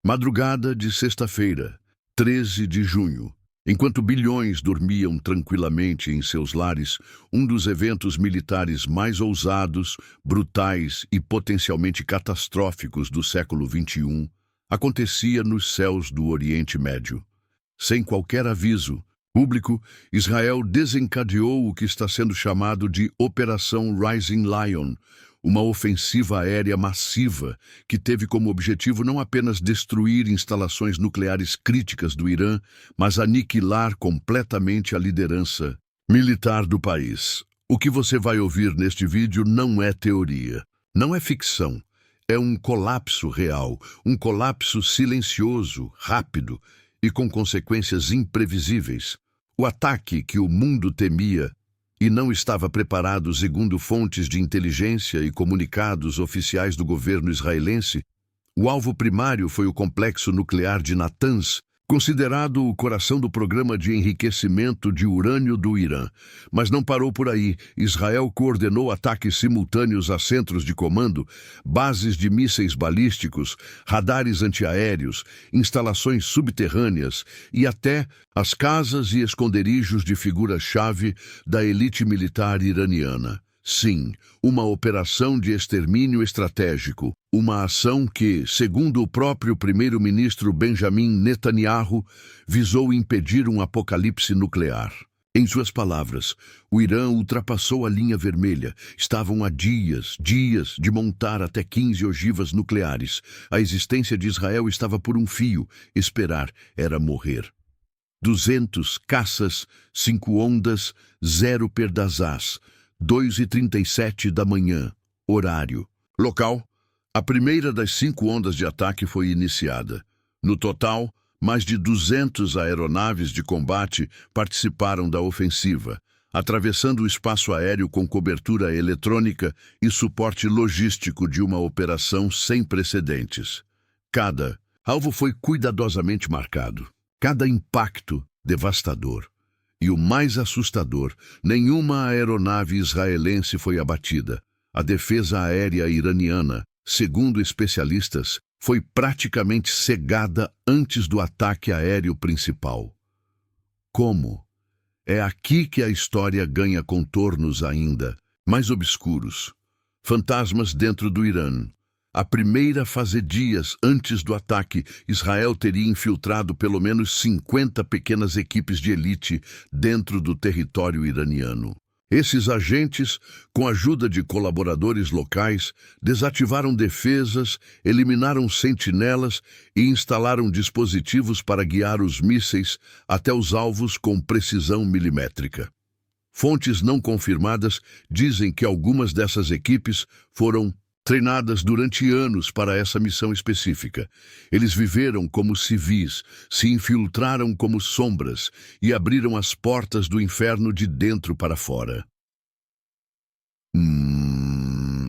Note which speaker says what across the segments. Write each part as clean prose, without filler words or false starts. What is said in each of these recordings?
Speaker 1: Madrugada de sexta-feira, 13 de junho. Enquanto bilhões dormiam tranquilamente em seus lares, um dos eventos militares mais ousados, brutais e potencialmente catastróficos do século XXI acontecia nos céus do Oriente Médio. Sem qualquer aviso público, Israel desencadeou o que está sendo chamado de Operação Rising Lion, uma ofensiva aérea massiva que teve como objetivo não apenas destruir instalações nucleares críticas do Irã, mas aniquilar completamente a liderança militar do país. O que você vai ouvir neste vídeo não é teoria, não é ficção. É um colapso real, um colapso silencioso, rápido e com consequências imprevisíveis. O ataque que o mundo temia e não estava preparado, segundo fontes de inteligência e comunicados oficiais do governo israelense, o alvo primário foi o complexo nuclear de Natanz, considerado o coração do programa de enriquecimento de urânio do Irã. Mas não parou por aí. Israel coordenou ataques simultâneos a centros de comando, bases de mísseis balísticos, radares antiaéreos, instalações subterrâneas e até as casas e esconderijos de figuras-chave da elite militar iraniana. Sim, uma operação de extermínio estratégico, uma ação que, segundo o próprio primeiro-ministro Benjamin Netanyahu, visou impedir um apocalipse nuclear. Em suas palavras, o Irã ultrapassou a linha vermelha. Estavam a dias de montar até 15 ogivas nucleares. A existência de Israel estava por um fio. Esperar era morrer. 200 caças, 5 ondas, 0 perdazás. 2h37 da manhã, horário. Local: a primeira das 5 ondas de ataque foi iniciada. No total, mais de 200 aeronaves de combate participaram da ofensiva, atravessando o espaço aéreo com cobertura eletrônica e suporte logístico de uma operação sem precedentes. Cada alvo foi cuidadosamente marcado, cada impacto devastador. E o mais assustador, nenhuma aeronave israelense foi abatida. A defesa aérea iraniana, segundo especialistas, foi praticamente cegada antes do ataque aéreo principal. Como? É aqui que a história ganha contornos ainda mais obscuros. Fantasmas dentro do Irã. A primeira fase dias antes do ataque, Israel teria infiltrado pelo menos 50 pequenas equipes de elite dentro do território iraniano. Esses agentes, com a ajuda de colaboradores locais, desativaram defesas, eliminaram sentinelas e instalaram dispositivos para guiar os mísseis até os alvos com precisão milimétrica. Fontes não confirmadas dizem que algumas dessas equipes foram treinadas durante anos para essa missão específica. Eles viveram como civis, se infiltraram como sombras e abriram as portas do inferno de dentro para fora.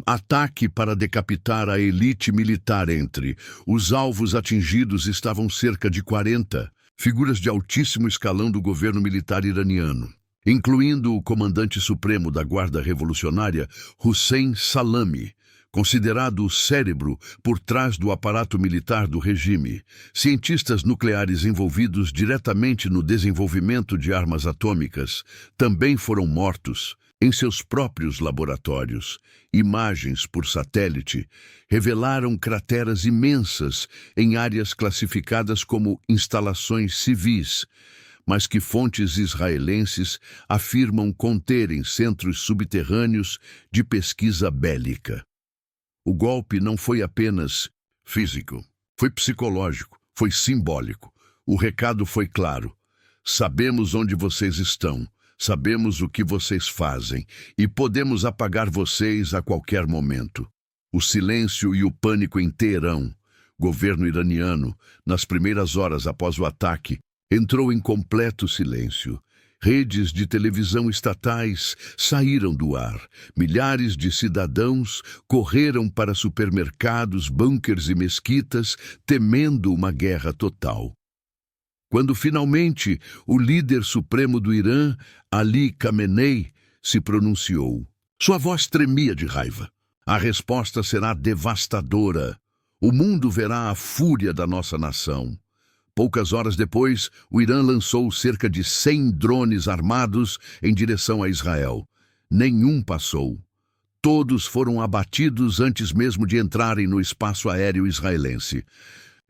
Speaker 1: Ataque para decapitar a elite militar. Entre os alvos atingidos estavam cerca de 40 figuras de altíssimo escalão do governo militar iraniano, incluindo o comandante supremo da Guarda Revolucionária, Hussein Salami, considerado o cérebro por trás do aparato militar do regime. Cientistas nucleares envolvidos diretamente no desenvolvimento de armas atômicas também foram mortos em seus próprios laboratórios. Imagens por satélite revelaram crateras imensas em áreas classificadas como instalações civis, mas que fontes israelenses afirmam conterem centros subterrâneos de pesquisa bélica. O golpe não foi apenas físico, foi psicológico, foi simbólico. O recado foi claro. Sabemos onde vocês estão, sabemos o que vocês fazem e podemos apagar vocês a qualquer momento. O silêncio e o pânico em Teherã, governo iraniano, nas primeiras horas após o ataque, entrou em completo silêncio. Redes de televisão estatais saíram do ar. Milhares de cidadãos correram para supermercados, bunkers e mesquitas, temendo uma guerra total. Quando finalmente o líder supremo do Irã, Ali Khamenei, se pronunciou, sua voz tremia de raiva. A resposta será devastadora. O mundo verá a fúria da nossa nação. Poucas horas depois, o Irã lançou cerca de 100 drones armados em direção a Israel. Nenhum passou. Todos foram abatidos antes mesmo de entrarem no espaço aéreo israelense.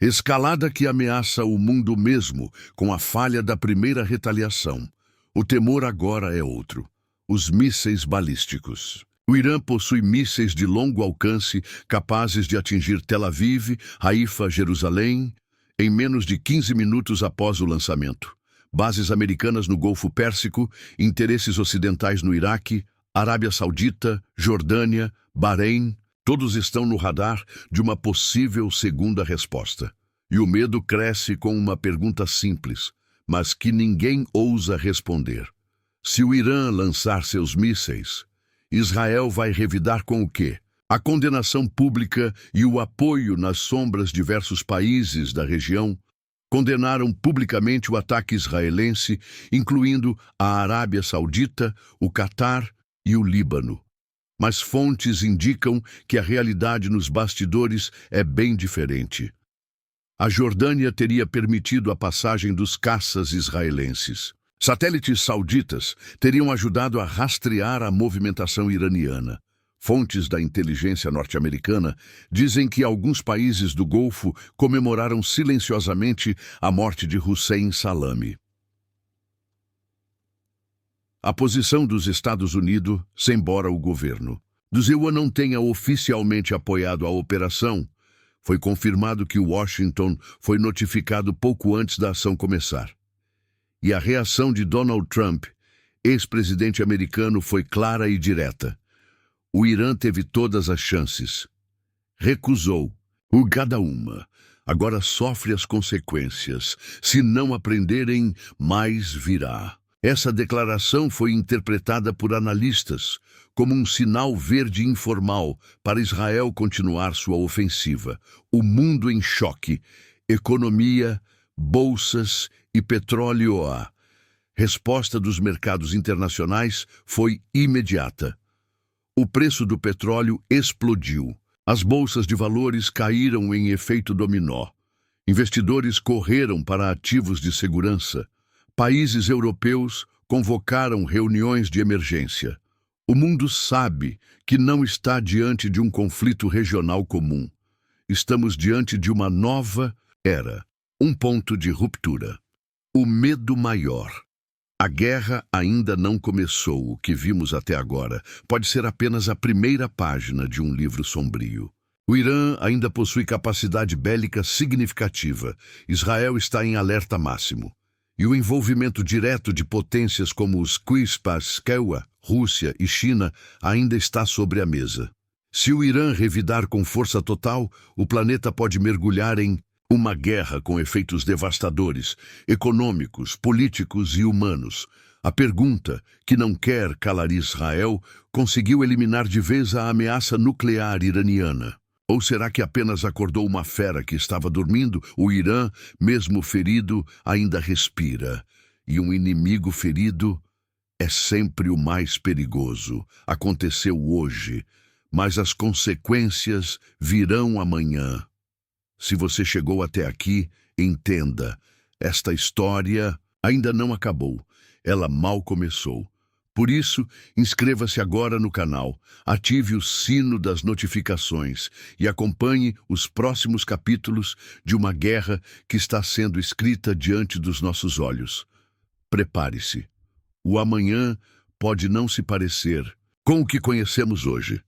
Speaker 1: Escalada que ameaça o mundo mesmo com a falha da primeira retaliação. O temor agora é outro: os mísseis balísticos. O Irã possui mísseis de longo alcance capazes de atingir Tel Aviv, Haifa, Jerusalém, em menos de 15 minutos após o lançamento. Bases americanas no Golfo Pérsico, interesses ocidentais no Iraque, Arábia Saudita, Jordânia, Bahrein, todos estão no radar de uma possível segunda resposta. E o medo cresce com uma pergunta simples, mas que ninguém ousa responder. Se o Irã lançar seus mísseis, Israel vai revidar com o quê? A condenação pública e o apoio nas sombras. Diversos países da região condenaram publicamente o ataque israelense, incluindo a Arábia Saudita, o Catar e o Líbano. Mas fontes indicam que a realidade nos bastidores é bem diferente. A Jordânia teria permitido a passagem dos caças israelenses. Satélites sauditas teriam ajudado a rastrear a movimentação iraniana. Fontes da inteligência norte-americana dizem que alguns países do Golfo comemoraram silenciosamente a morte de Hussein Salami. A posição dos Estados Unidos, embora o governo do ZEUA não tenha oficialmente apoiado a operação, foi confirmado que Washington foi notificado pouco antes da ação começar. E a reação de Donald Trump, ex-presidente americano, foi clara e direta. O Irã teve todas as chances. Recusou. Cada uma. Agora sofre as consequências. Se não aprenderem, mais virá. Essa declaração foi interpretada por analistas como um sinal verde informal para Israel continuar sua ofensiva. O mundo em choque. Economia, bolsas e petróleo. A resposta dos mercados internacionais foi imediata. O preço do petróleo explodiu. As bolsas de valores caíram em efeito dominó. Investidores correram para ativos de segurança. Países europeus convocaram reuniões de emergência. O mundo sabe que não está diante de um conflito regional comum. Estamos diante de uma nova era, um ponto de ruptura. O medo maior. A guerra ainda não começou. O que vimos até agora pode ser apenas a primeira página de um livro sombrio. O Irã ainda possui capacidade bélica significativa. Israel está em alerta máximo. E o envolvimento direto de potências como os Quispas-Kewa, Rússia e China ainda está sobre a mesa. Se o Irã revidar com força total, o planeta pode mergulhar em uma guerra com efeitos devastadores, econômicos, políticos e humanos. A pergunta, que não quer calar Israel, conseguiu eliminar de vez a ameaça nuclear iraniana. Ou será que apenas acordou uma fera que estava dormindo? O Irã, mesmo ferido, ainda respira. E um inimigo ferido é sempre o mais perigoso. Aconteceu hoje, mas as consequências virão amanhã. Se você chegou até aqui, entenda, esta história ainda não acabou, ela mal começou. Por isso, inscreva-se agora no canal, ative o sino das notificações e acompanhe os próximos capítulos de uma guerra que está sendo escrita diante dos nossos olhos. Prepare-se. O amanhã pode não se parecer com o que conhecemos hoje.